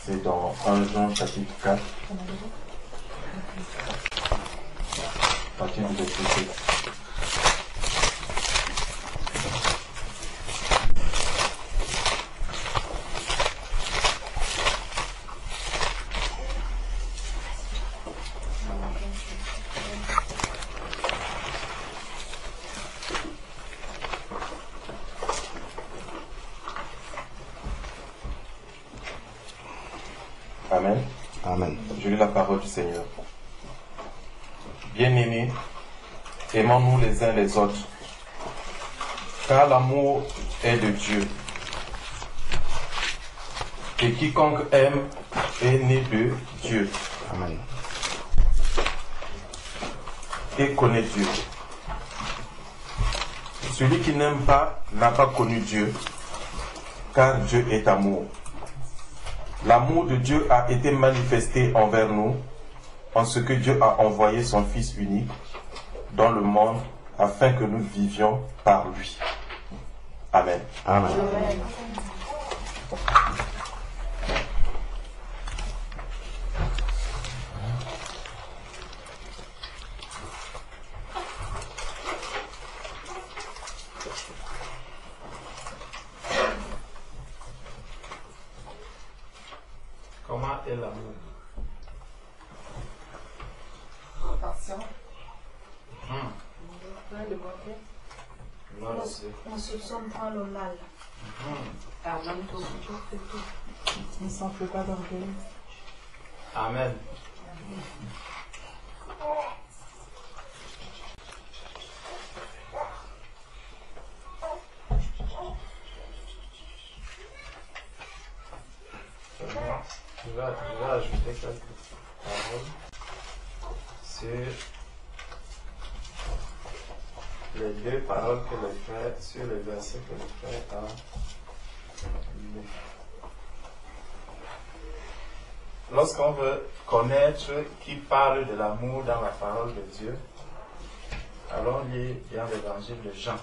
C'est dans 1 Jean chapitre 4, à partir du verset 7. Amen. Amen. Je lis la parole du Seigneur. Bien-aimés, aimons-nous les uns les autres, car l'amour est de Dieu. Et quiconque aime est né de Dieu. Amen. Et connaît Dieu. Celui qui n'aime pas n'a pas connu Dieu, car Dieu est amour. L'amour de Dieu a été manifesté envers nous, en ce que Dieu a envoyé son Fils unique dans le monde, afin que nous vivions par lui. Amen. Amen. Comment est l'amour? Patient. On soupçonne pas le mal. Pardonne tout. On ne s'en fait pas d'orgueil. Amen. Je vais ajouter quelques paroles sur les deux paroles que le frère, sur le verset que le frère a lu. Lorsqu'on veut connaître qui parle de l'amour dans la parole de Dieu, allons lire dans l'évangile de Jean.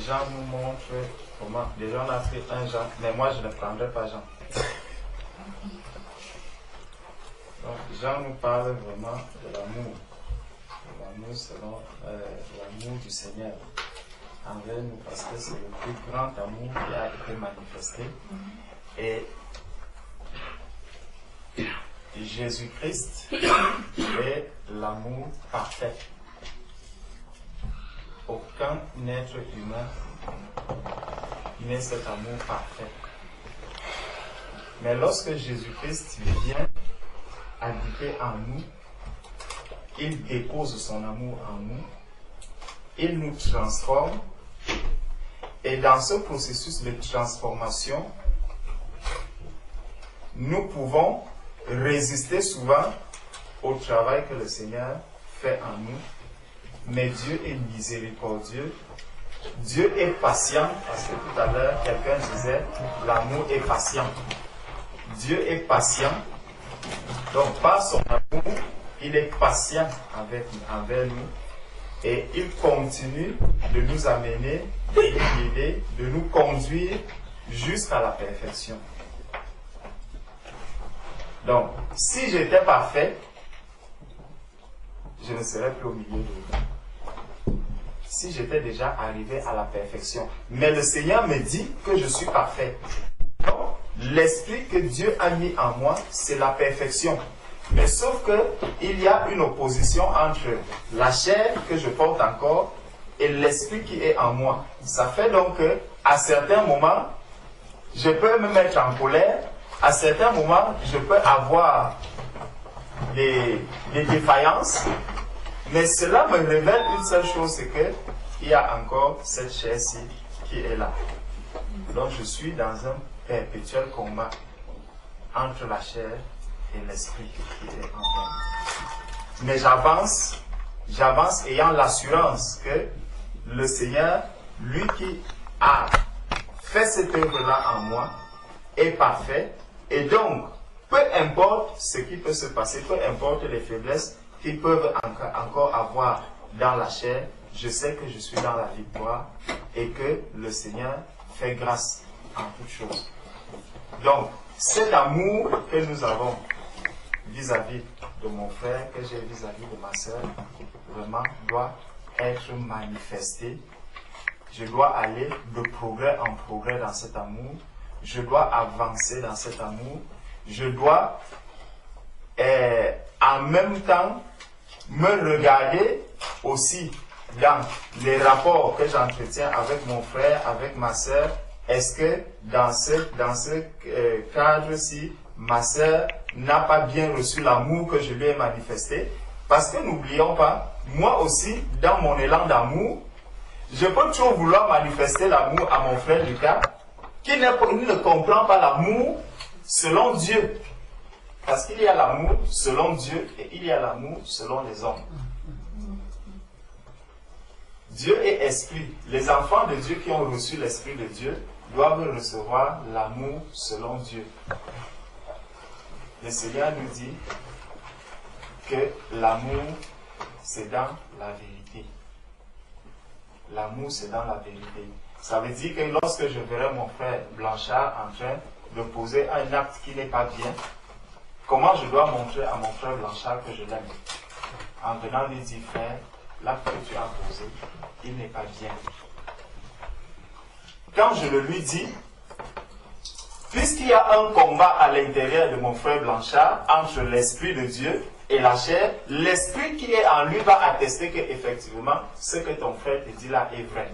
Jean nous montre comment, déjà on a pris un Jean, mais moi je ne prendrai pas Jean. Donc Jean nous parle vraiment de l'amour. L'amour selon l'amour du Seigneur envers nous, parce que c'est le plus grand amour qui a été manifesté. Et Jésus-Christ est l'amour parfait. Aucun être humain n'est cet amour parfait. Mais lorsque Jésus-Christ vient habiter en nous, il dépose son amour en nous, il nous transforme, et dans ce processus de transformation, nous pouvons résister souvent au travail que le Seigneur fait en nous. Mais Dieu est miséricordieux. Dieu est patient, parce que tout à l'heure, quelqu'un disait, l'amour est patient. Dieu est patient. Donc, par son amour, il est patient envers nous. Et il continue de nous amener, de nous guider, de nous conduire jusqu'à la perfection. Donc, si j'étais parfait, je ne serais plus au milieu de vous. Si j'étais déjà arrivé à la perfection. Mais le Seigneur me dit que je suis parfait. Donc, l'esprit que Dieu a mis en moi, c'est la perfection. Mais sauf que il y a une opposition entre la chair que je porte encore et l'esprit qui est en moi. Ça fait donc que, à certains moments, je peux me mettre en colère. À certains moments, je peux avoir des défaillances. Mais cela me révèle une seule chose, c'est qu'il y a encore cette chair-ci qui est là. Donc je suis dans un perpétuel combat entre la chair et l'esprit qui est en moi. Mais j'avance ayant l'assurance que le Seigneur, lui qui a fait cette œuvre-là en moi, est parfait. Et donc, peu importe ce qui peut se passer, peu importe les faiblesses qu'ils peuvent encore avoir dans la chair, je sais que je suis dans la victoire et que le Seigneur fait grâce en toutes choses. Donc, cet amour que nous avons vis-à-vis de mon frère, que j'ai vis-à-vis de ma soeur, vraiment doit être manifesté. Je dois aller de progrès en progrès dans cet amour. Je dois avancer dans cet amour. Je dois en même temps me regarder aussi dans les rapports que j'entretiens avec mon frère, avec ma soeur. Est-ce que dans ce cadre-ci, ma soeur n'a pas bien reçu l'amour que je lui ai manifesté? Parce que n'oublions pas, moi aussi, dans mon élan d'amour, je peux toujours vouloir manifester l'amour à mon frère Lucas, qui ne comprend pas l'amour selon Dieu. Parce qu'il y a l'amour selon Dieu et il y a l'amour selon les hommes. Dieu est esprit. Les enfants de Dieu qui ont reçu l'esprit de Dieu doivent recevoir l'amour selon Dieu. Le Seigneur nous dit que l'amour, c'est dans la vérité. L'amour, c'est dans la vérité. Ça veut dire que lorsque je verrai mon frère Blanchard en train de poser un acte qui n'est pas bien, comment je dois montrer à mon frère Blanchard que je l'aime? En venant lui dire, frère, l'acte que tu as posé, il n'est pas bien. Quand je le lui dis, puisqu'il y a un combat à l'intérieur de mon frère Blanchard entre l'Esprit de Dieu et la chair, l'Esprit qui est en lui va attester qu'effectivement, ce que ton frère te dit là est vrai.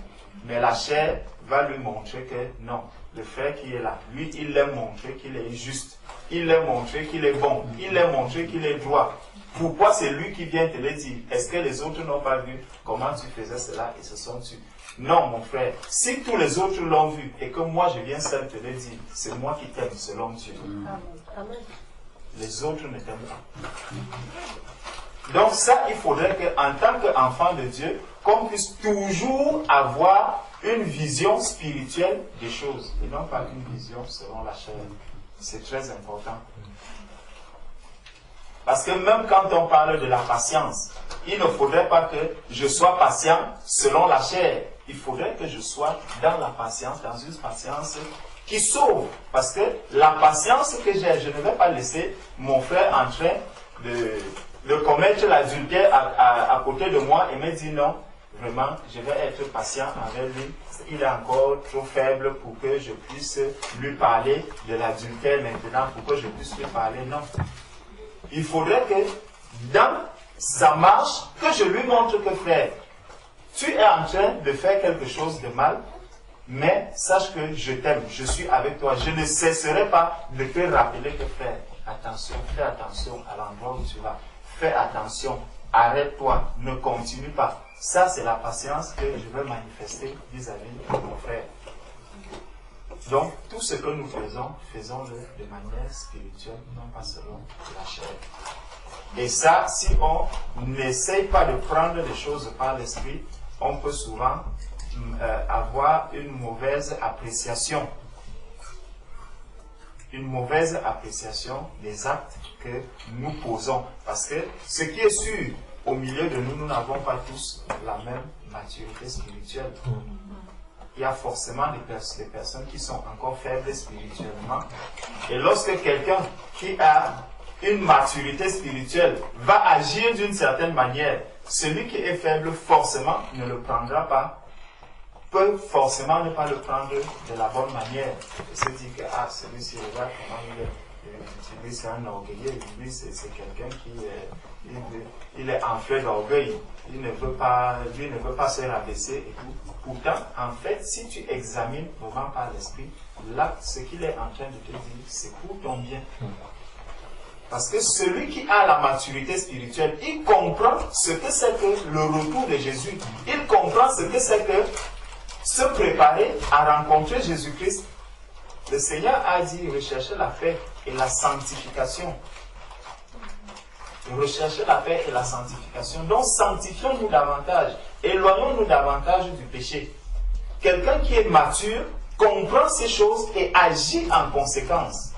Mais la chair va lui montrer que non, le frère qui est là, lui, il l'a montré qu'il est juste. Il l'a montré qu'il est bon. Il l'a montré qu'il est droit. Pourquoi c'est lui qui vient te le dire? Est-ce que les autres n'ont pas vu comment tu faisais cela et se sont tus? Non, mon frère. Si tous les autres l'ont vu et que moi je viens seul te le dire, c'est moi qui t'aime selon Dieu. Amen. Les autres ne t'aiment pas. Donc ça, il faudrait qu'en tant qu'enfant de Dieu, qu'on puisse toujours avoir une vision spirituelle des choses et non pas une vision selon la chair. C'est très important. Parce que même quand on parle de la patience, il ne faudrait pas que je sois patient selon la chair. Il faudrait que je sois dans la patience, dans une patience qui sauve. Parce que la patience que j'ai, je ne vais pas laisser mon frère en train de commettre l'adultère à côté de moi et me dire non, vraiment, je vais être patient avec lui. Il est encore trop faible pour que je puisse lui parler de l'adultère maintenant, pour que je puisse lui parler. Non. Il faudrait que dans sa marche, que je lui montre que frère, tu es en train de faire quelque chose de mal, mais sache que je t'aime, je suis avec toi. Je ne cesserai pas de te rappeler que frère, attention, fais attention à l'endroit où tu vas. Fais attention, arrête-toi, ne continue pas. Ça, c'est la patience que je veux manifester vis-à-vis de mon frère. Donc, tout ce que nous faisons, faisons-le de manière spirituelle, non pas selon la chair. Et ça, si on n'essaye pas de prendre les choses par l'esprit, on peut souvent avoir une mauvaise appréciation. Une mauvaise appréciation des actes que nous posons. Parce que ce qui est sûr, au milieu de nous, nous n'avons pas tous la même maturité spirituelle. Il y a forcément des personnes qui sont encore faibles spirituellement. Et lorsque quelqu'un qui a une maturité spirituelle va agir d'une certaine manière, celui qui est faible forcément ne le prendra pas, peut forcément ne pas le prendre de la bonne manière. Et se dire que celui-ci, regarde comment il est. Lui, c'est un orgueilleux. Lui, c'est quelqu'un qui il est enflé d'orgueil. Il ne veut pas se rabaisser et tout. Pourtant, en fait, si tu examines vraiment par l'esprit, là, ce qu'il est en train de te dire, c'est pour ton bien. Parce que celui qui a la maturité spirituelle, il comprend ce que c'est que le retour de Jésus. Il comprend ce que c'est que se préparer à rencontrer Jésus-Christ. Le Seigneur a dit, recherchez la paix et la sanctification. Recherchez la paix et la sanctification. Donc, sanctifions-nous davantage. Éloignons-nous davantage du péché. Quelqu'un qui est mature comprend ces choses et agit en conséquence.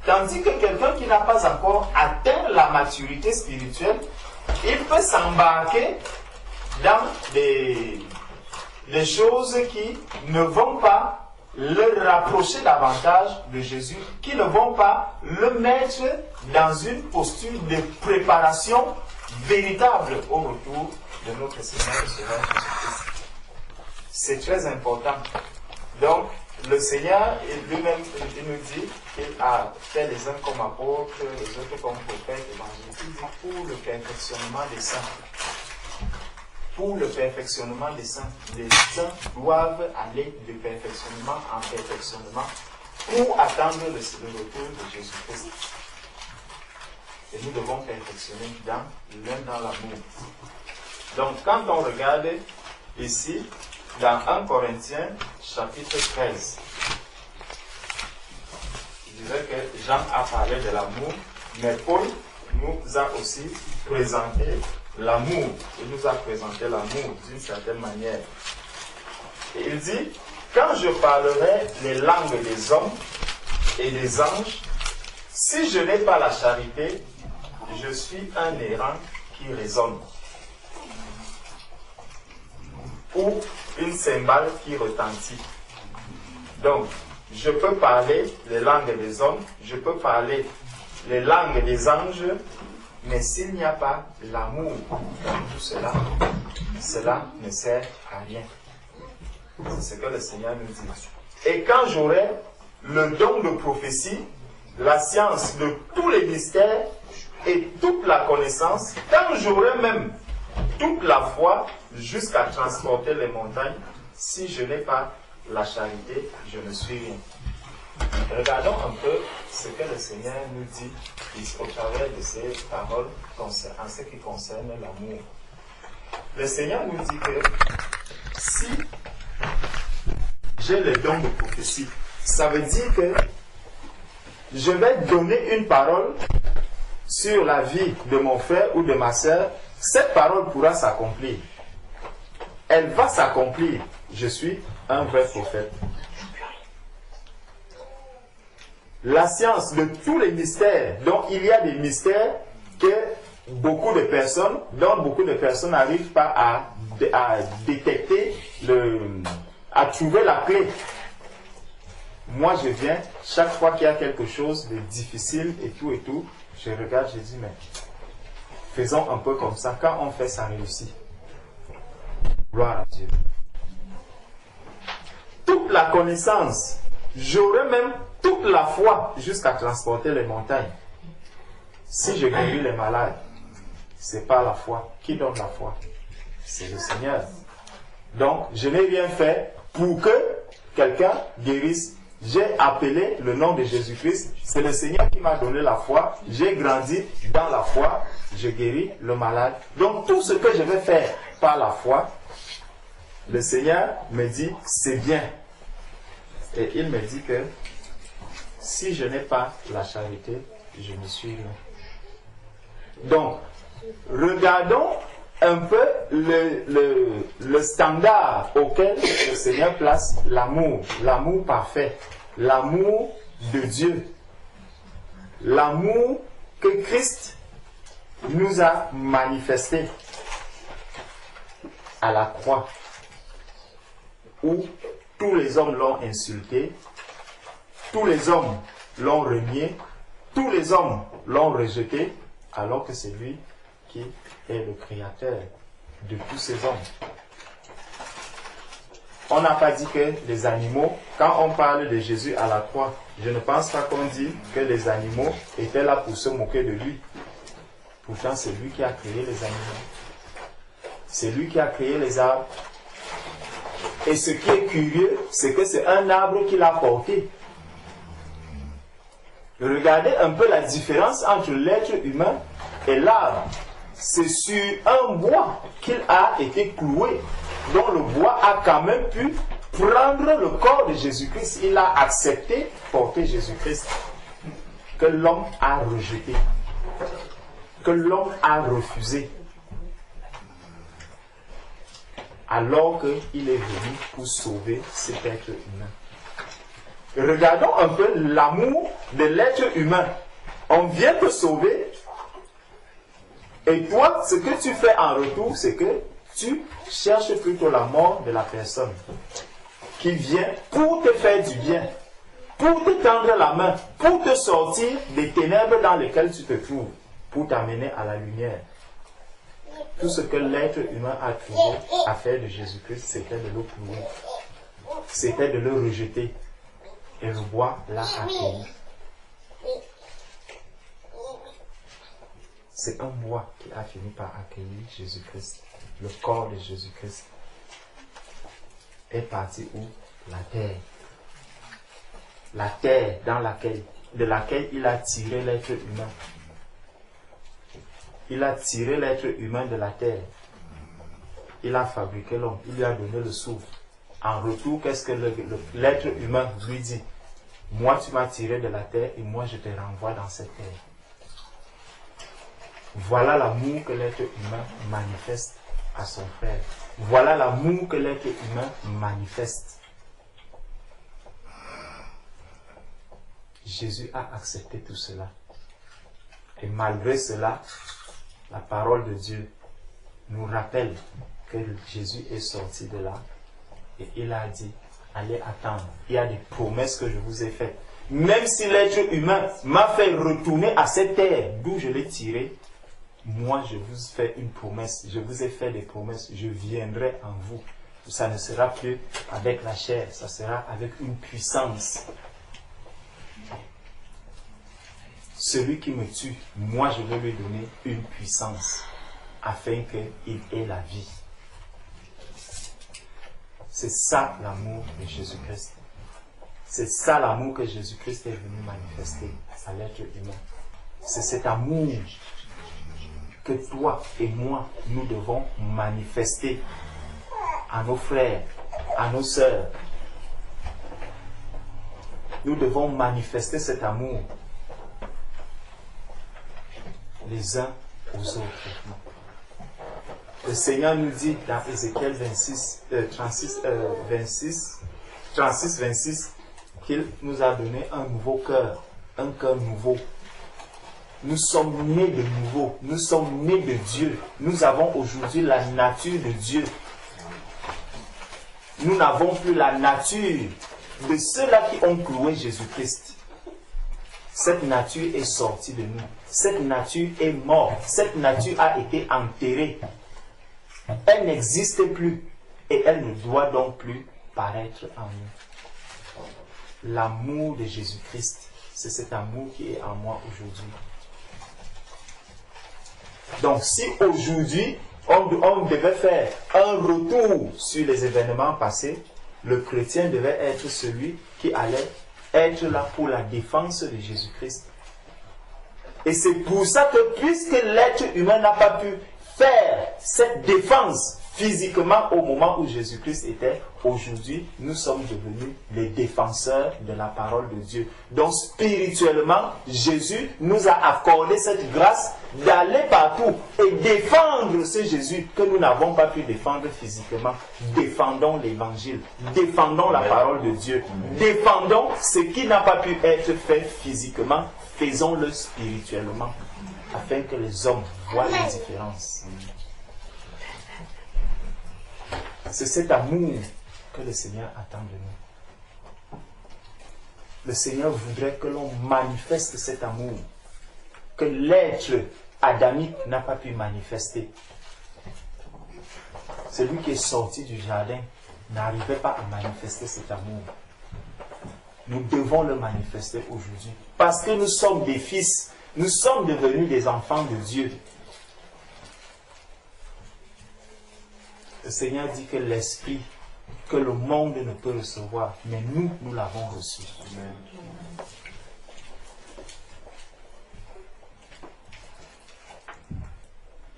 Tandis que quelqu'un qui n'a pas encore atteint la maturité spirituelle, il peut s'embarquer dans des choses qui ne vont pas le rapprocher davantage de Jésus, qui ne vont pas le mettre dans une posture de préparation véritable au retour de notre Seigneur et Sauveur Jésus-Christ. C'est très important. Donc, le Seigneur lui-même, il nous dit qu'il a fait les uns comme apôtres, les autres comme prophètes, évangélistes, pour le perfectionnement des saints. Pour le perfectionnement des saints. Les saints doivent aller de perfectionnement en perfectionnement pour attendre le retour de Jésus-Christ. Et nous devons perfectionner l'un dans l'amour. Donc, quand on regarde ici, dans 1 Corinthiens, chapitre 13, je disais que Jean a parlé de l'amour, mais Paul nous a aussi présenté l'amour. Il nous a présenté l'amour d'une certaine manière. Et il dit, quand je parlerai les langues des hommes et des anges, si je n'ai pas la charité, je suis un errant qui résonne. Ou une cymbale qui retentit. Donc, je peux parler les langues des hommes, je peux parler les langues des anges, mais s'il n'y a pas l'amour dans tout cela, cela ne sert à rien. C'est ce que le Seigneur nous dit. Et quand j'aurai le don de prophétie, la science de tous les mystères et toute la connaissance, quand j'aurai même toute la foi jusqu'à transporter les montagnes, si je n'ai pas la charité, je ne suis rien. Regardons un peu ce que le Seigneur nous dit au travers de ces paroles en ce qui concerne l'amour. Le Seigneur nous dit que si j'ai le don de prophétie, ça veut dire que je vais donner une parole sur la vie de mon frère ou de ma soeur. Cette parole pourra s'accomplir. Elle va s'accomplir. Je suis un vrai prophète. La science de tous les mystères, donc il y a des mystères que beaucoup de personnes n'arrivent pas à détecter, à trouver la clé. Moi je viens, chaque fois qu'il y a quelque chose de difficile et tout, je regarde, je dis, mais faisons un peu comme ça. Quand on fait, ça réussit. Gloire à Dieu. Toute la connaissance, j'aurai même toute la foi jusqu'à transporter les montagnes. Si je guéris les malades, ce n'est pas la foi. Qui donne la foi? C'est le Seigneur. Donc, je n'ai rien fait pour que quelqu'un guérisse. J'ai appelé le nom de Jésus-Christ. C'est le Seigneur qui m'a donné la foi. J'ai grandi dans la foi. Je guéris le malade. Donc, tout ce que je vais faire par la foi, le Seigneur me dit, c'est bien. Et il me dit que si je n'ai pas la charité, je ne suis rien. Donc, regardons un peu le standard auquel le Seigneur place l'amour. L'amour parfait. L'amour de Dieu. L'amour que Christ nous a manifesté à la croix, où tous les hommes l'ont insulté, tous les hommes l'ont renié, tous les hommes l'ont rejeté, alors que c'est lui qui est le créateur de tous ces hommes. On n'a pas dit que les animaux, quand on parle de Jésus à la croix, je ne pense pas qu'on dit que les animaux étaient là pour se moquer de lui. Pourtant, c'est lui qui a créé les animaux. C'est lui qui a créé les arbres. Et ce qui est curieux, c'est que c'est un arbre qu'il a porté. Regardez un peu la différence entre l'être humain et l'arbre. C'est sur un bois qu'il a été cloué, dont le bois a quand même pu prendre le corps de Jésus-Christ. Il a accepté porter Jésus-Christ, que l'homme a rejeté, que l'homme a refusé, alors qu'il est venu pour sauver cet être humain. Regardons un peu l'amour de l'être humain. On vient te sauver, et toi, ce que tu fais en retour, c'est que tu cherches plutôt la mort de la personne. qui vient pour te faire du bien, pour te tendre la main, pour te sortir des ténèbres dans lesquelles tu te trouves, pour t'amener à la lumière. Tout ce que l'être humain a trouvé à faire de Jésus-Christ, c'était de le clouer. C'était de le rejeter. Et le bois l'a accueilli. C'est un bois qui a fini par accueillir Jésus-Christ. Le corps de Jésus-Christ est parti où? La terre. La terre de laquelle il a tiré l'être humain. Il a tiré l'être humain de la terre. Il a fabriqué l'homme. Il lui a donné le souffle. En retour, qu'est-ce que l'être humain lui dit? Moi, tu m'as tiré de la terre et moi, je te renvoie dans cette terre. Voilà l'amour que l'être humain manifeste à son frère. Voilà l'amour que l'être humain manifeste. Jésus a accepté tout cela. Et malgré cela, la parole de Dieu nous rappelle que Jésus est sorti de là et il a dit, allez attendre. Il y a des promesses que je vous ai faites. Même si l'être humain m'a fait retourner à cette terre d'où je l'ai tiré, moi je vous fais une promesse. Je vous ai fait des promesses. Je viendrai en vous. Ça ne sera plus avec la chair, ça sera avec une puissance. Celui qui me tue, moi je vais lui donner une puissance afin qu'il ait la vie. C'est ça l'amour de Jésus-Christ. C'est ça l'amour que Jésus-Christ est venu manifester à l'être humain. C'est cet amour que toi et moi, nous devons manifester à nos frères, à nos sœurs. Nous devons manifester cet amour les uns aux autres. Le Seigneur nous dit dans Ézéchiel 36-26 qu'il nous a donné un nouveau cœur, un cœur nouveau. Nous sommes nés de nouveau, nous sommes nés de Dieu. Nous avons aujourd'hui la nature de Dieu. Nous n'avons plus la nature de ceux-là qui ont cloué Jésus-Christ. Cette nature est sortie de nous. Cette nature est morte. Cette nature a été enterrée. Elle n'existe plus et elle ne doit donc plus paraître en nous. L'amour de Jésus-Christ, c'est cet amour qui est en moi aujourd'hui. Donc si aujourd'hui on devait faire un retour sur les événements passés, le chrétien devait être celui qui allait être là pour la défense de Jésus-Christ. Et c'est pour ça que puisque l'être humain n'a pas pu faire cette défense physiquement au moment où Jésus-Christ était, aujourd'hui, nous sommes devenus les défenseurs de la parole de Dieu. Donc spirituellement, Jésus nous a accordé cette grâce d'aller partout et défendre ce Jésus que nous n'avons pas pu défendre physiquement. Défendons l'évangile, défendons la parole de Dieu, défendons ce qui n'a pas pu être fait physiquement, faisons-le spirituellement, afin que les hommes voient la différence. C'est cet amour que le Seigneur attend de nous. Le Seigneur voudrait que l'on manifeste cet amour que l'être adamique n'a pas pu manifester. Celui qui est sorti du jardin n'arrivait pas à manifester cet amour. Nous devons le manifester aujourd'hui. Parce que nous sommes des fils, nous sommes devenus des enfants de Dieu. Le Seigneur dit que l'esprit que le monde ne peut recevoir, mais nous l'avons reçu. Amen.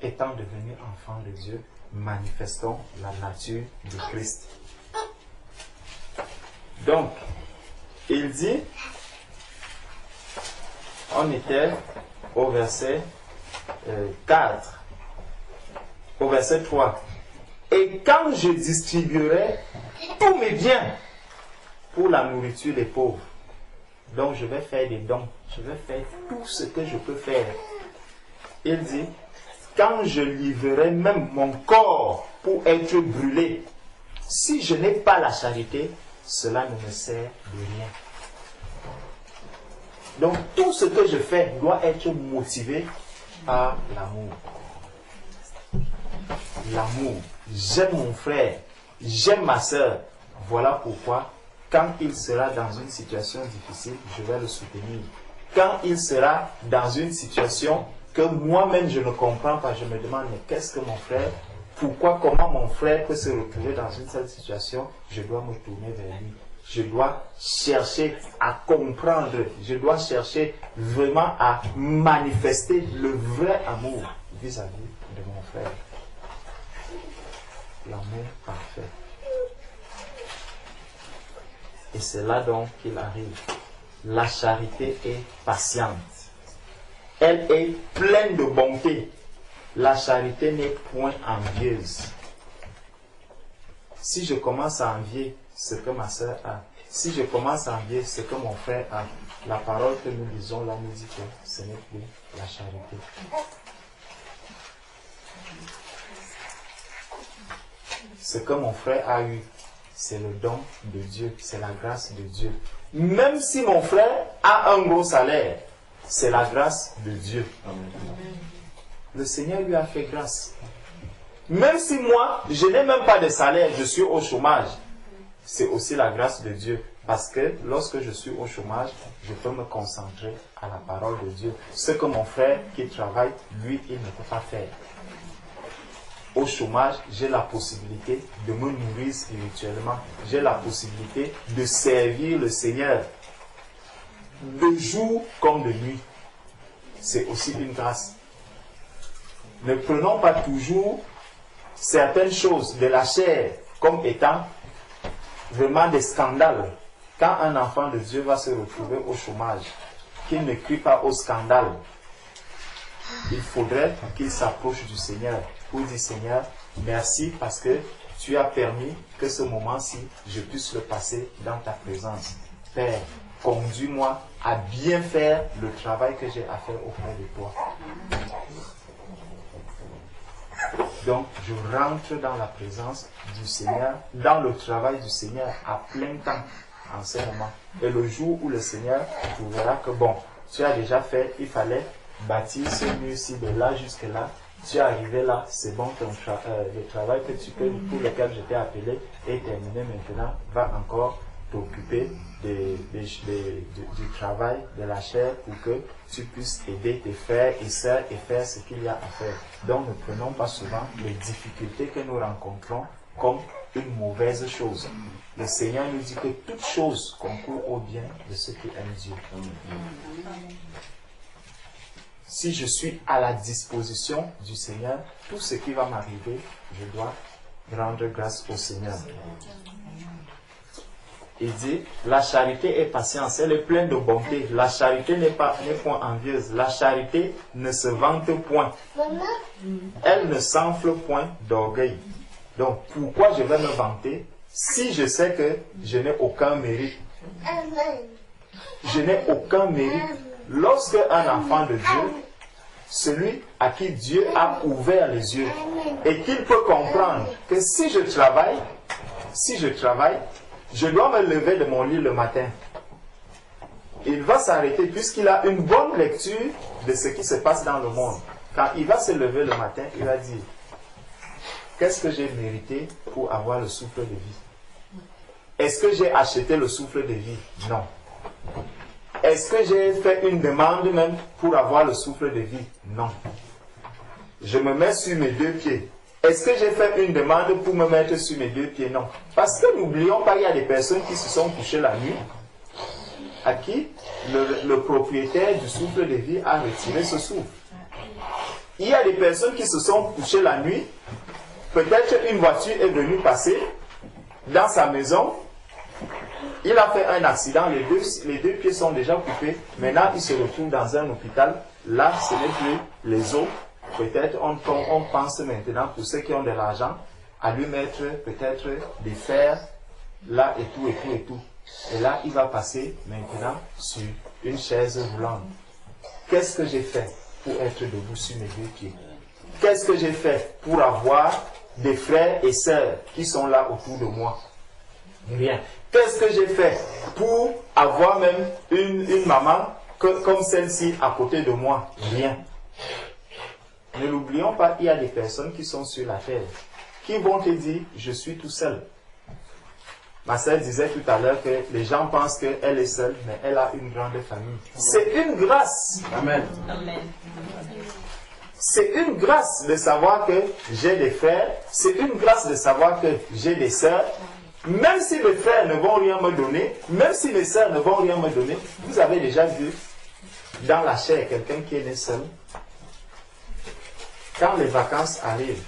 Étant devenus enfants de Dieu, manifestons la nature de Christ. Donc, il dit, on était au verset 4, au verset 3. Et quand je distribuerai tous mes biens pour la nourriture des pauvres, donc je vais faire des dons, je vais faire tout ce que je peux faire. Il dit, quand je livrerai même mon corps pour être brûlé, si je n'ai pas la charité, cela ne me sert de rien. Donc tout ce que je fais doit être motivé par l'amour. L'amour. J'aime mon frère, j'aime ma soeur. Voilà pourquoi, quand il sera dans une situation difficile, je vais le soutenir. Quand il sera dans une situation que moi-même je ne comprends pas, je me demande, mais qu'est-ce que mon frère, pourquoi, comment mon frère peut se retrouver dans une telle situation, je dois me tourner vers lui. Je dois chercher à comprendre, je dois chercher vraiment à manifester le vrai amour vis-à-vis de mon frère. L'amour parfait. Et c'est là donc qu'il arrive. La charité est patiente. Elle est pleine de bonté. La charité n'est point envieuse. Si je commence à envier ce que ma soeur a, si je commence à envier ce que mon frère a, la parole que nous lisons là nous dit que ce n'est plus la charité. Ce que mon frère a eu, c'est le don de Dieu, c'est la grâce de Dieu. Même si mon frère a un gros salaire, c'est la grâce de Dieu. Le Seigneur lui a fait grâce. Même si moi, je n'ai même pas de salaire, je suis au chômage, c'est aussi la grâce de Dieu. Parce que lorsque je suis au chômage, je peux me concentrer à la parole de Dieu. Ce que mon frère qui travaille, lui, il ne peut pas faire. Au chômage, j'ai la possibilité de me nourrir spirituellement. J'ai la possibilité de servir le Seigneur de jour comme de nuit. C'est aussi une grâce. Ne prenons pas toujours certaines choses de la chair comme étant vraiment des scandales. Quand un enfant de Dieu va se retrouver au chômage, qu'il ne crie pas au scandale, il faudrait qu'il s'approche du Seigneur pour dire, Seigneur, merci parce que tu as permis que ce moment-ci, je puisse le passer dans ta présence. Père, conduis-moi à bien faire le travail que j'ai à faire auprès de toi. Donc, je rentre dans la présence du Seigneur, dans le travail du Seigneur à plein temps en ce moment. Et le jour où le Seigneur trouvera que bon, tu as déjà fait, il fallait bâtir ce mur-ci de là jusque là, tu es arrivé là, c'est bon, le travail pour lequel je t'ai appelé est terminé maintenant, va encore t'occuper du travail de la chair pour que tu puisses aider tes frères et sœurs et faire ce qu'il y a à faire. Donc ne prenons pas souvent les difficultés que nous rencontrons comme une mauvaise chose. Le Seigneur nous dit que toute chose concourt au bien de ceux qui aiment Dieu. Si je suis à la disposition du Seigneur, tout ce qui va m'arriver, je dois rendre grâce au Seigneur. Il dit, la charité est patience, elle est pleine de bonté. La charité n'est point envieuse. La charité ne se vante point. Elle ne s'enfle point d'orgueil. Donc, pourquoi je vais me vanter si je sais que je n'ai aucun mérite? Je n'ai aucun mérite. Lorsque un enfant de Dieu, celui à qui Dieu a ouvert les yeux, et qu'il peut comprendre que si je travaille, je dois me lever de mon lit le matin. Il va s'arrêter puisqu'il a une bonne lecture de ce qui se passe dans le monde. Quand il va se lever le matin, il va dire, qu'est-ce que j'ai mérité pour avoir le souffle de vie? Est-ce que j'ai acheté le souffle de vie? Non. Est-ce que j'ai fait une demande même pour avoir le souffle de vie? Non. Je me mets sur mes deux pieds. Est-ce que j'ai fait une demande pour me mettre sur mes deux pieds? Non. Parce que n'oublions pas, il y a des personnes qui se sont couchées la nuit, à qui le propriétaire du souffle de vie a retiré ce souffle. Il y a des personnes qui se sont couchées la nuit, peut-être une voiture est venue passer dans sa maison, il a fait un accident, les deux pieds sont déjà coupés, maintenant il se retrouve dans un hôpital, là ce n'est plus les os. Peut-être on pense maintenant, pour ceux qui ont de l'argent, à lui mettre peut-être des fers, là et tout, et tout, et tout. Et là, il va passer maintenant sur une chaise roulante. Qu'est-ce que j'ai fait pour être debout sur mes deux pieds? Qu'est-ce que j'ai fait pour avoir des frères et sœurs qui sont là autour de moi? Rien. Qu'est-ce que j'ai fait pour avoir même une maman comme celle-ci à côté de moi? Rien. Ne l'oublions pas, il y a des personnes qui sont sur la terre, qui vont te dire, je suis tout seul. Ma sœur disait tout à l'heure que les gens pensent qu'elle est seule, mais elle a une grande famille. C'est une grâce. Amen. Amen. C'est une grâce de savoir que j'ai des frères. C'est une grâce de savoir que j'ai des sœurs. Même si mes frères ne vont rien me donner, même si mes sœurs ne vont rien me donner, vous avez déjà vu dans la chair quelqu'un qui est né seul. Quand les vacances arrivent,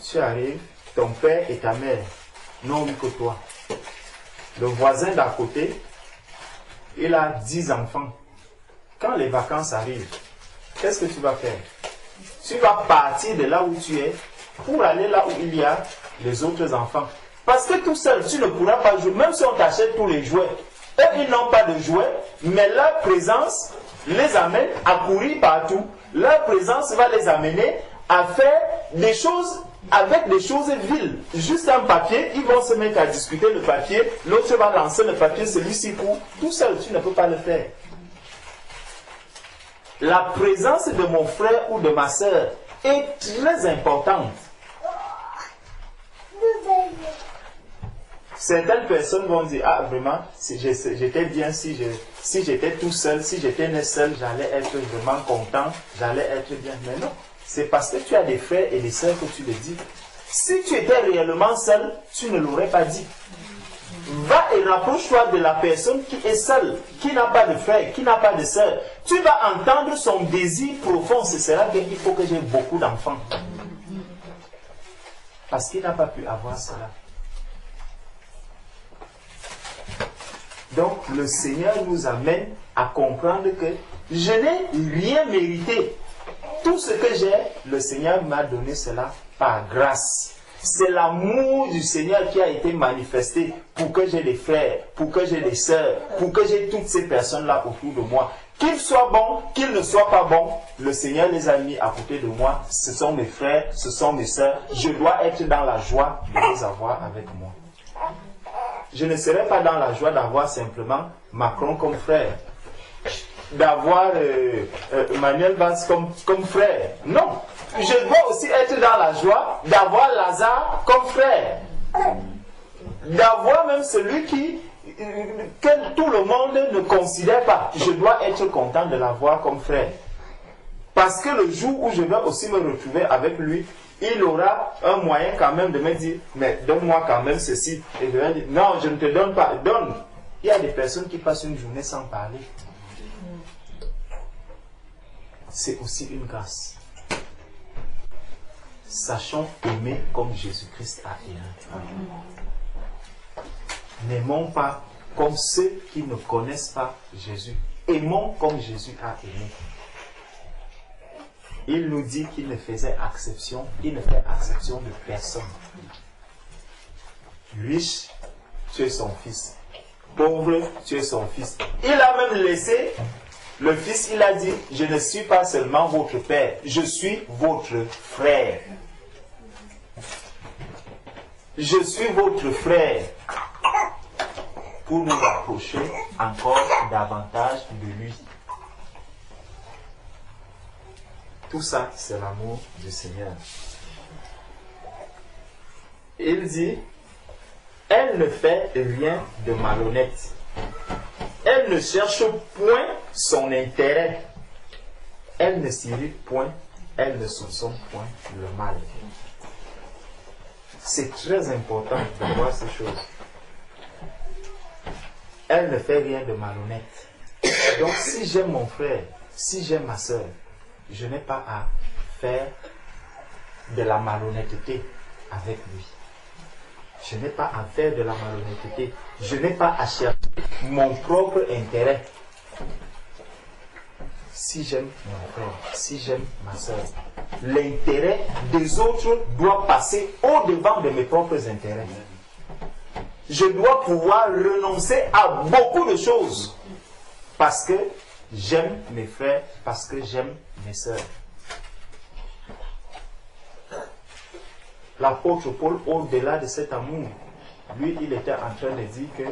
tu arrives, ton père et ta mère n'ont eu que toi. Le voisin d'à côté, il a 10 enfants. Quand les vacances arrivent, qu'est-ce que tu vas faire? Tu vas partir de là où tu es pour aller là où il y a les autres enfants. Parce que tout seul, tu ne pourras pas jouer, même si on t'achète tous les jouets. Eux, ils n'ont pas de jouets, mais leur présence les amène à courir partout. Leur présence va les amener à faire des choses avec des choses viles. Juste un papier, ils vont se mettre à discuter le papier, l'autre va lancer le papier, celui-ci court. Tout seul, tu ne peux pas le faire. La présence de mon frère ou de ma soeur est très importante. Certaines personnes vont dire, ah vraiment, si j'étais bien, si j'étais tout seul, si j'étais né seul, j'allais être vraiment content, j'allais être bien. Mais non, c'est parce que tu as des frères et des sœurs que tu le dis. Si tu étais réellement seul, tu ne l'aurais pas dit. Va et rapproche-toi de la personne qui est seule, qui n'a pas de frère, qui n'a pas de sœur. Tu vas entendre son désir profond, ce sera qu'il faut que j'ai beaucoup d'enfants. Parce qu'il n'a pas pu avoir cela. Donc le Seigneur nous amène à comprendre que je n'ai rien mérité. Tout ce que j'ai, le Seigneur m'a donné cela par grâce. C'est l'amour du Seigneur qui a été manifesté pour que j'ai des frères, pour que j'ai des sœurs, pour que j'ai toutes ces personnes-là autour de moi. Qu'ils soient bons, qu'ils ne soient pas bons, le Seigneur les a mis à côté de moi. Ce sont mes frères, ce sont mes sœurs. Je dois être dans la joie de les avoir avec moi. Je ne serai pas dans la joie d'avoir simplement Macron comme frère, d'avoir Manuel Valls comme frère. Non, je dois aussi être dans la joie d'avoir Lazare comme frère, d'avoir même celui que tout le monde ne considère pas. Je dois être content de l'avoir comme frère. Parce que le jour où je vais aussi me retrouver avec lui, il aura un moyen quand même de me dire, mais donne-moi quand même ceci. Et je vais dire, non, je ne te donne pas, donne. Il y a des personnes qui passent une journée sans parler. C'est aussi une grâce. Sachons aimer comme Jésus-Christ a aimé. N'aimons pas comme ceux qui ne connaissent pas Jésus. Aimons comme Jésus a aimé. Il nous dit qu'il ne faisait exception, il ne fait exception de personne. Riche, tu es son fils. Pauvre, tu es son fils. Il a même laissé le fils, il a dit, je ne suis pas seulement votre père, je suis votre frère. Je suis votre frère. Pour nous rapprocher encore davantage de lui. Tout ça, c'est l'amour du Seigneur. Il dit, elle ne fait rien de malhonnête. Elle ne cherche point son intérêt. Elle ne s'irrite point. Elle ne soupçonne point le mal. C'est très important de voir ces choses. Elle ne fait rien de malhonnête. Donc si j'aime mon frère, si j'aime ma soeur, je n'ai pas à faire de la malhonnêteté avec lui. Je n'ai pas à faire de la malhonnêteté. Je n'ai pas à chercher mon propre intérêt. Si j'aime mon frère, si j'aime ma soeur, l'intérêt des autres doit passer au-devant de mes propres intérêts. Je dois pouvoir renoncer à beaucoup de choses parce que j'aime mes frères, parce que j'aime mes sœurs. L'apôtre Paul, au-delà de cet amour, lui, il était en train de dire que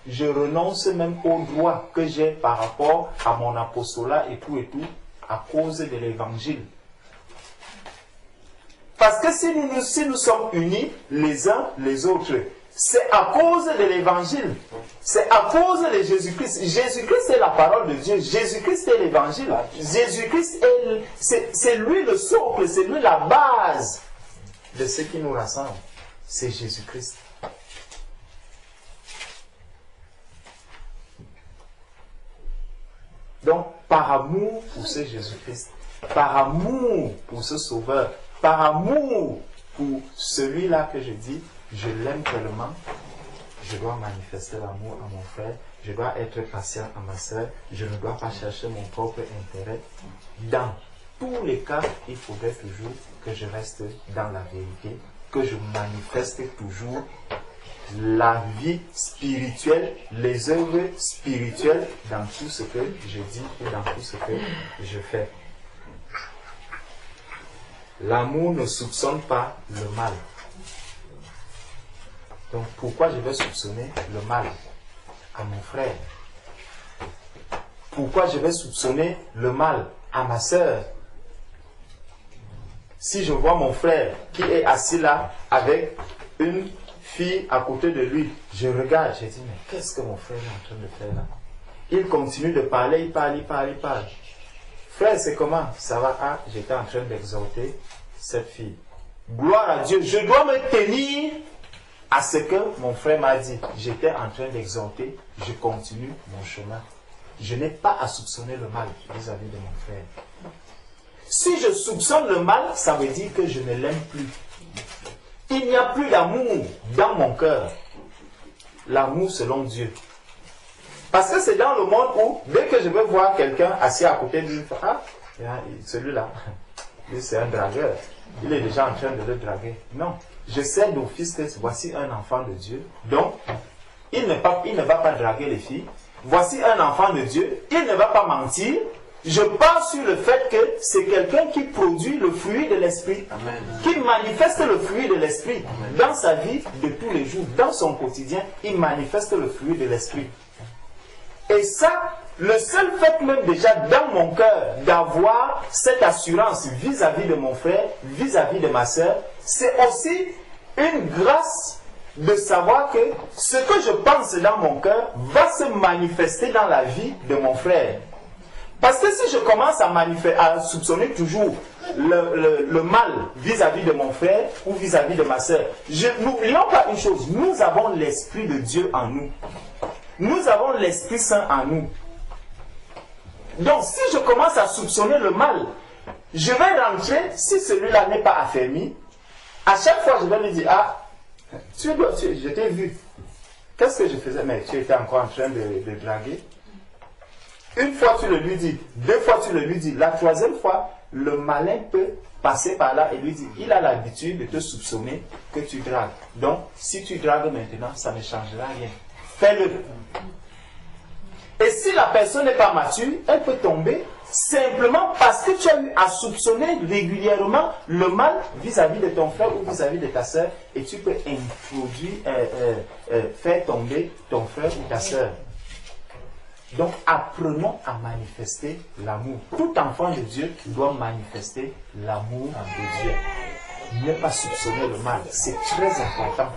je renonce même au droit que j'ai par rapport à mon apostolat et tout, à cause de l'évangile. Parce que si nous sommes unis les uns les autres, c'est à cause de l'évangile. C'est à cause de Jésus-Christ. Jésus-Christ est la parole de Dieu. Jésus-Christ est l'évangile. Jésus-Christ c'est lui le socle, c'est lui la base de ce qui nous rassemble. C'est Jésus-Christ. Donc, par amour pour ce Jésus-Christ, par amour pour ce Sauveur, par amour pour celui-là que je dis, je l'aime tellement, je dois manifester l'amour à mon frère, je dois être patient à ma soeur, je ne dois pas chercher mon propre intérêt. Dans tous les cas, il faudrait toujours que je reste dans la vérité, que je manifeste toujours la vie spirituelle, les œuvres spirituelles dans tout ce que je dis et dans tout ce que je fais. L'amour ne soupçonne pas le mal. Donc pourquoi je vais soupçonner le mal à mon frère? Pourquoi je vais soupçonner le mal à ma sœur? Si je vois mon frère qui est assis là avec une fille à côté de lui, je regarde, je dis, mais qu'est-ce que mon frère est en train de faire là? Il continue de parler, il parle. Frère, c'est comment? Ça va? Ah, j'étais en train d'exhorter cette fille. Gloire à Dieu, je dois me tenir à ce que mon frère m'a dit. J'étais en train d'exhorter, je continue mon chemin. Je n'ai pas à soupçonner le mal vis-à-vis de mon frère. Si je soupçonne le mal, ça veut dire que je ne l'aime plus. Il n'y a plus d'amour dans mon cœur. L'amour selon Dieu. Parce que c'est dans le monde où, dès que je veux voir quelqu'un assis à côté de lui, ah, celui-là, lui c'est un dragueur. Il est déjà en train de le draguer. Non. Je sais d'office que voici un enfant de Dieu. Donc, il ne va pas draguer les filles. Voici un enfant de Dieu. Il ne va pas mentir. Je parle sur le fait que c'est quelqu'un qui produit le fruit de l'esprit. Qui manifeste le fruit de l'esprit. Dans sa vie de tous les jours, dans son quotidien, il manifeste le fruit de l'esprit. Et ça, le seul fait même déjà dans mon cœur d'avoir cette assurance vis-à-vis de mon frère, vis-à-vis de ma soeur, c'est aussi une grâce de savoir que ce que je pense dans mon cœur va se manifester dans la vie de mon frère. Parce que si je commence à soupçonner toujours le mal vis-à-vis de mon frère ou vis-à-vis de ma soeur, n'oublions pas une chose, nous avons l'Esprit de Dieu en nous. Nous avons l'Esprit Saint en nous. Donc si je commence à soupçonner le mal, je vais rentrer, si celui-là n'est pas affermi, à chaque fois je vais lui dire, ah, je t'ai vu. Qu'est-ce que je faisais? Mais tu étais encore en train de draguer. Une fois tu le lui dis, deux fois tu le lui dis, la troisième fois, le malin peut passer par là et lui dire, il a l'habitude de te soupçonner que tu dragues. Donc, si tu dragues maintenant, ça ne changera rien. Fais-le. Et si la personne n'est pas mature, elle peut tomber simplement parce que tu as eu à soupçonner régulièrement le mal vis-à-vis de ton frère ou vis-à-vis de ta soeur et tu peux faire tomber ton frère ou ta soeur. Donc apprenons à manifester l'amour. Tout enfant de Dieu doit manifester l'amour de Dieu. Ne pas soupçonner le mal, c'est très important.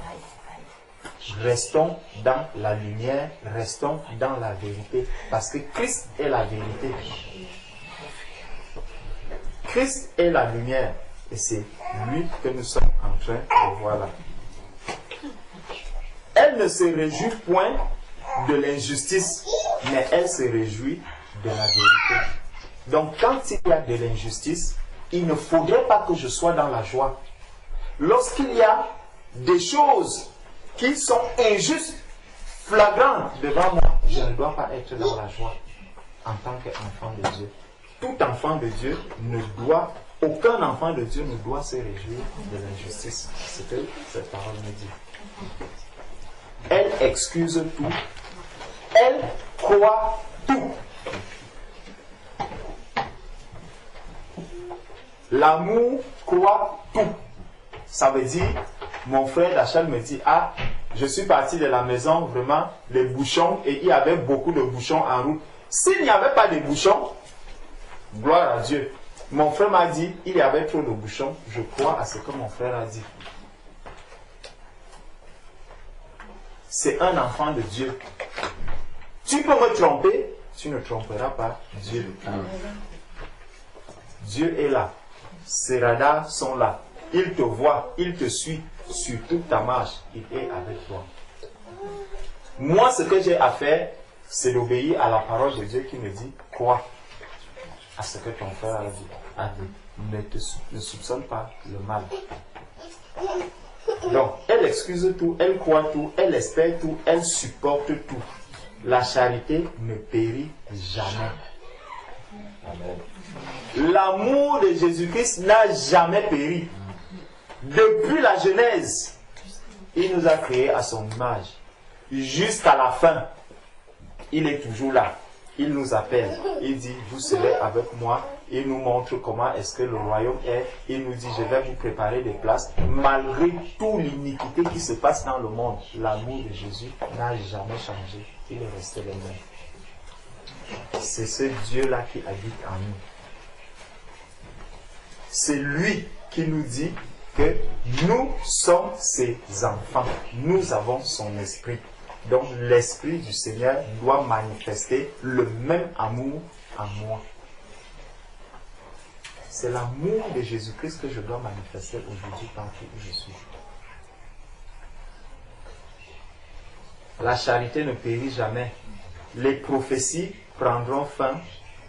Restons dans la lumière, restons dans la vérité, parce que Christ est la vérité. Christ est la lumière, et c'est lui que nous sommes en train de voir là. Elle ne se réjouit point de l'injustice, mais elle se réjouit de la vérité. Donc quand il y a de l'injustice, il ne faudrait pas que je sois dans la joie. Lorsqu'il y a des choses qui sont injustes, flagrantes devant moi, je ne dois pas être dans la joie en tant qu'enfant de Dieu. Tout enfant de Dieu aucun enfant de Dieu ne doit se réjouir de l'injustice. C'est ce que cette parole me dit. Elle excuse tout. Elle croit tout. L'amour croit tout. Ça veut dire, mon frère Rachel me dit, ah, Je suis parti de la maison, vraiment, les bouchons, et il y avait beaucoup de bouchons en route. S'il n'y avait pas de bouchons, gloire à Dieu. Mon frère m'a dit, il y avait trop de bouchons. Je crois à ce que mon frère a dit. C'est un enfant de Dieu. Tu peux me tromper, tu ne tromperas pas Dieu. Dieu est là. Ses radars sont là. Il te voit, il te suit sur toute ta marche. Il est avec toi. Moi, ce que j'ai à faire, c'est d'obéir à la parole de Dieu qui me dit, crois à ce que ton frère a dit. Ne soupçonne pas le mal. Donc, elle excuse tout, elle croit tout, elle espère tout, elle supporte tout. La charité ne périt jamais. L'amour de Jésus-Christ n'a jamais péri. Depuis la Genèse, il nous a créés à son image. Jusqu'à la fin, il est toujours là. Il nous appelle. Il dit, vous serez avec moi. Il nous montre comment est-ce que le royaume est. Il nous dit, je vais vous préparer des places. Malgré toute l'iniquité qui se passe dans le monde, l'amour de Jésus n'a jamais changé. Il est resté le même. C'est ce Dieu-là qui habite en nous. C'est lui qui nous dit que nous sommes ses enfants. Nous avons son esprit. Donc l'esprit du Seigneur doit manifester le même amour en moi. C'est l'amour de Jésus-Christ que je dois manifester aujourd'hui partout où je suis. La charité ne périt jamais. Les prophéties prendront fin.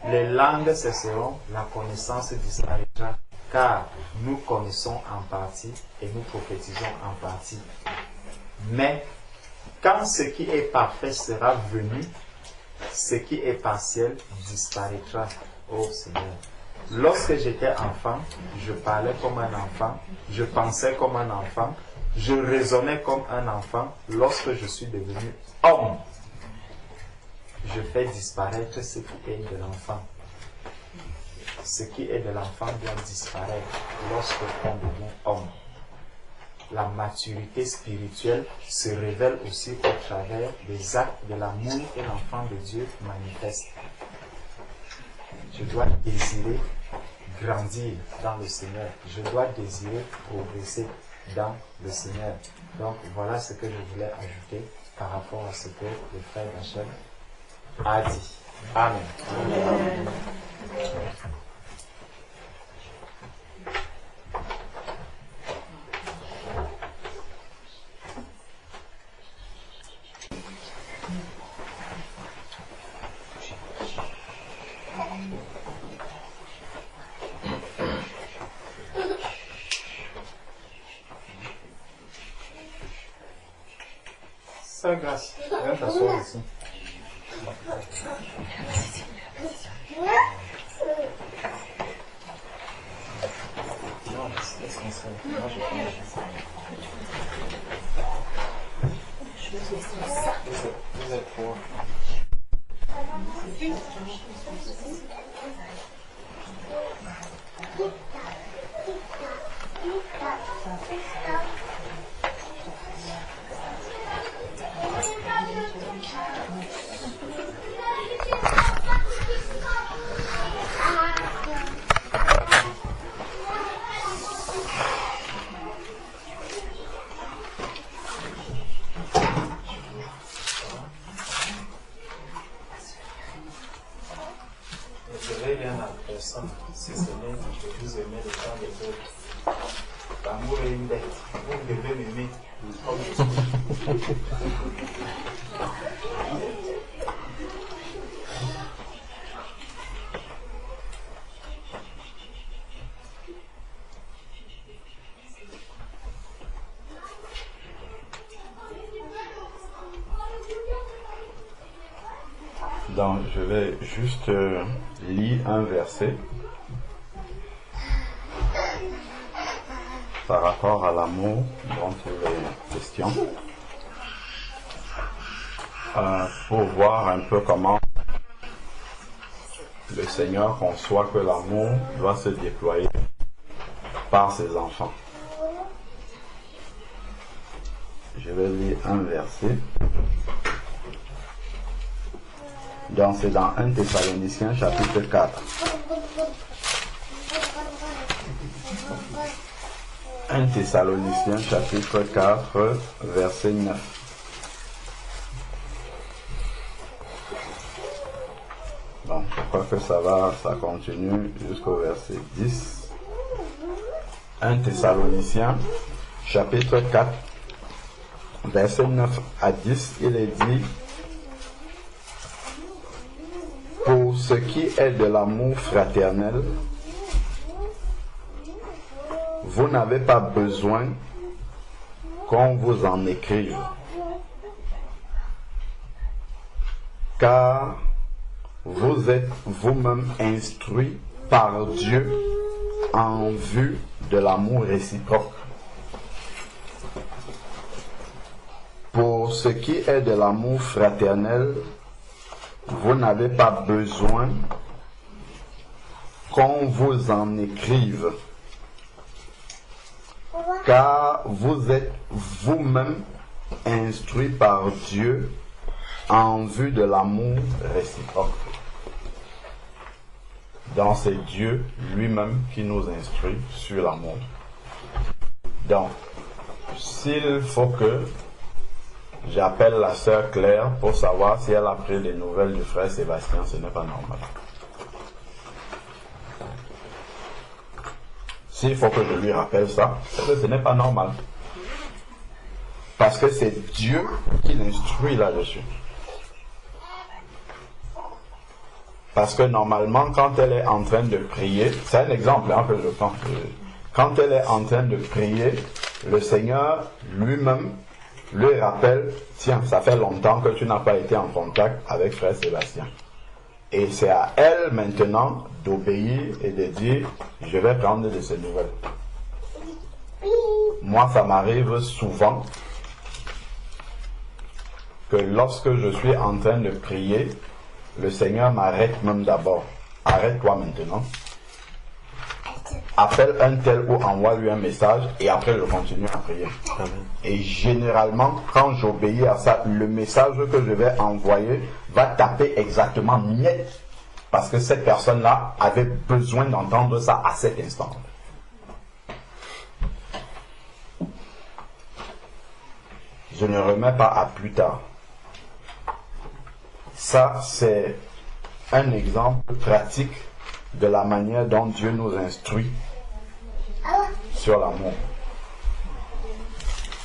Les langues cesseront. La connaissance disparaîtra. Car nous connaissons en partie et nous prophétisons en partie. Mais quand ce qui est parfait sera venu, ce qui est partiel disparaîtra. Oh Seigneur. Lorsque j'étais enfant, je parlais comme un enfant, je pensais comme un enfant, je raisonnais comme un enfant. Lorsque je suis devenu homme, je fais disparaître ce qui est de l'enfant. Ce qui est de l'enfant doit disparaître lorsque on devient homme. La maturité spirituelle se révèle aussi au travers des actes de l'amour que l'enfant de Dieu manifeste. Je dois désirer grandir dans le Seigneur. Je dois désirer progresser dans le Seigneur. Donc voilà ce que je voulais ajouter par rapport à ce que le frère Rachel a dit. Amen. Amen. Grâce. Viens t'asseoir ici. Non, laisse-moi ça. Moi, je prends. Vous êtes trois. Si ce n'est que vous aimez le temps des autres. L'amour est une dette. Vous devez m'aimer comme je suis. Donc, je vais juste lire un verset par rapport à l'amour dont il est question, pour voir un peu comment le Seigneur conçoit que l'amour doit se déployer par ses enfants. Je vais lire un verset. Donc c'est dans 1 Thessaloniciens chapitre 4. 1 Thessaloniciens chapitre 4 verset 9. Bon, je crois que ça continue jusqu'au verset 10. 1 Thessaloniciens chapitre 4 verset 9 à 10, il est dit: pour ce qui est de l'amour fraternel, vous n'avez pas besoin qu'on vous en écrive, car vous êtes vous-même instruits par Dieu en vue de l'amour réciproque. Pour ce qui est de l'amour fraternel, vous n'avez pas besoin qu'on vous en écrive, car vous êtes vous-même instruits par Dieu en vue de l'amour réciproque. Donc c'est Dieu lui-même qui nous instruit sur l'amour. Donc, s'il faut que j'appelle la sœur Claire pour savoir si elle a pris des nouvelles du frère Sébastien, ce n'est pas normal. S'il faut que je lui rappelle ça, ce n'est pas normal. Parce que c'est Dieu qui l'instruit là-dessus. Parce que normalement, quand elle est en train de prier, c'est un exemple que je prends. Quand elle est en train de prier, le Seigneur lui-même lui rappelle: tiens, ça fait longtemps que tu n'as pas été en contact avec frère Sébastien. Et c'est à elle maintenant d'obéir et de dire: je vais prendre de ses nouvelles. Moi, ça m'arrive souvent que lorsque je suis en train de prier, le Seigneur m'arrête même d'abord. Arrête-toi maintenant. Appelle un tel ou envoie-lui un message et après je continue à prier. Amen. Et généralement, quand j'obéis à ça, le message que je vais envoyer va taper exactement net, parce que cette personne-là avait besoin d'entendre ça à cet instant. Je ne remets pas à plus tard. Ça, c'est un exemple pratique de la manière dont Dieu nous instruit sur l'amour.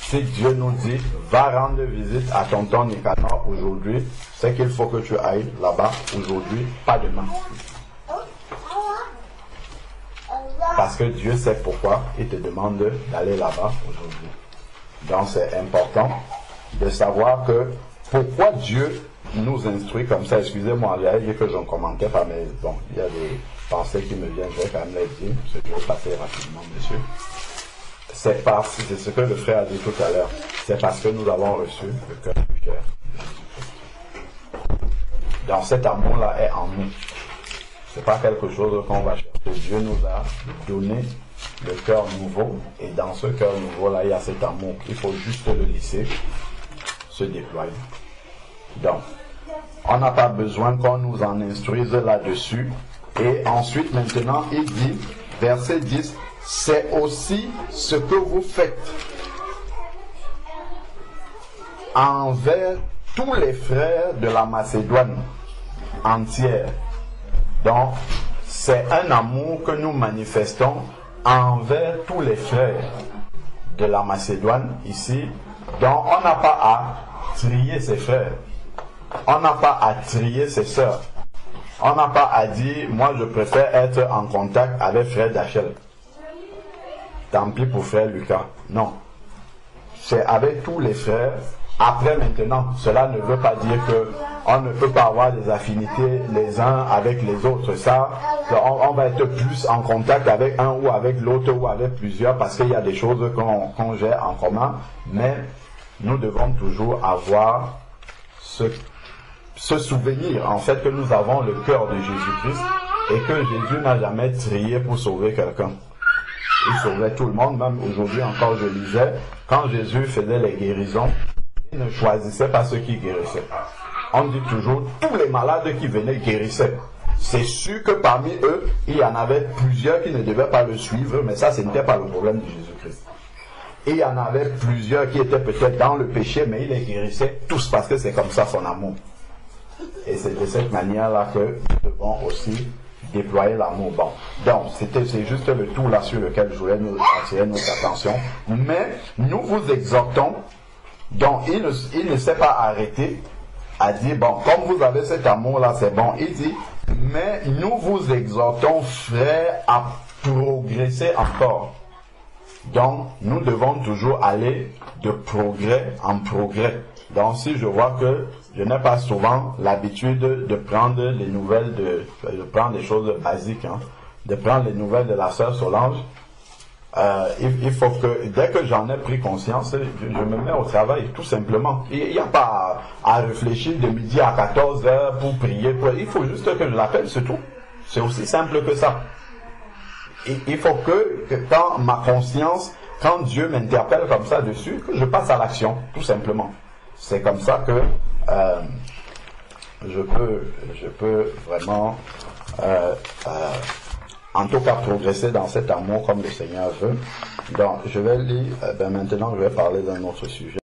Si Dieu nous dit: va rendre visite à tonton Nicanor aujourd'hui, c'est qu'il faut que tu ailles là-bas aujourd'hui, pas demain. Parce que Dieu sait pourquoi il te demande d'aller là-bas aujourd'hui. Donc c'est important de savoir que pourquoi Dieu nous instruit comme ça. Excusez-moi, il y a dit que je ne commentais pas, mais bon, il y a des pensées qui me viennent, je vais quand même les dire, parce que je vais passer rapidement, monsieur. C'est ce que le frère a dit tout à l'heure, c'est parce que nous avons reçu le cœur du cœur. Donc cet amour-là est en nous. C'est pas quelque chose qu'on va chercher. Dieu nous a donné le cœur nouveau, et dans ce cœur nouveau-là, il y a cet amour. Il faut juste le laisser se déployer. Donc, on n'a pas besoin qu'on nous en instruise là-dessus. Et ensuite, maintenant, il dit, verset 10, c'est aussi ce que vous faites envers tous les frères de la Macédoine entière. Donc, c'est un amour que nous manifestons envers tous les frères de la Macédoine ici. Donc, on n'a pas à trier ses frères. On n'a pas à trier ses sœurs. On n'a pas à dire: moi je préfère être en contact avec frère Dachel. Tant pis pour frère Lucas. Non. C'est avec tous les frères. Après maintenant, cela ne veut pas dire que on ne peut pas avoir des affinités les uns avec les autres. Ça, on va être plus en contact avec un ou avec l'autre ou avec plusieurs, parce qu'il y a des choses qu'on gère en commun. Mais nous devons toujours avoir ce souvenir, en fait, que nous avons le cœur de Jésus-Christ et que Jésus n'a jamais trié pour sauver quelqu'un. il sauvait tout le monde. Même aujourd'hui encore, je lisais, quand Jésus faisait les guérisons, il ne choisissait pas ceux qui guérissaient. On dit toujours, tous les malades qui venaient guérissaient. C'est sûr que parmi eux, il y en avait plusieurs qui ne devaient pas le suivre, mais ça, ce n'était pas le problème de Jésus-Christ. Et il y en avait plusieurs qui étaient peut-être dans le péché, mais il les guérissait tous parce que c'est comme ça son amour. Et c'est de cette manière-là que nous devons aussi déployer l'amour. Bon, donc c'est juste le tout là sur lequel je voulais nous attirer notre attention. Mais nous vous exhortons, donc il ne s'est pas arrêté à dire, bon, comme vous avez cet amour-là, c'est bon. Il dit, mais nous vous exhortons, frères, à progresser encore. Donc, nous devons toujours aller de progrès en progrès. Donc, si je vois que je n'ai pas souvent l'habitude de prendre les nouvelles de prendre des choses basiques, de prendre les nouvelles de la sœur Solange, il faut que, dès que j'en ai pris conscience, je me mets au travail, tout simplement. Il n'y a pas à réfléchir de midi à 14h pour prier. Il faut juste que je l'appelle, c'est tout. C'est aussi simple que ça. Il faut que quand ma conscience, quand Dieu m'interpelle comme ça dessus, que je passe à l'action, tout simplement. C'est comme ça que je peux vraiment en tout cas progresser dans cet amour comme le Seigneur veut. Donc je vais lire, maintenant je vais parler d'un autre sujet.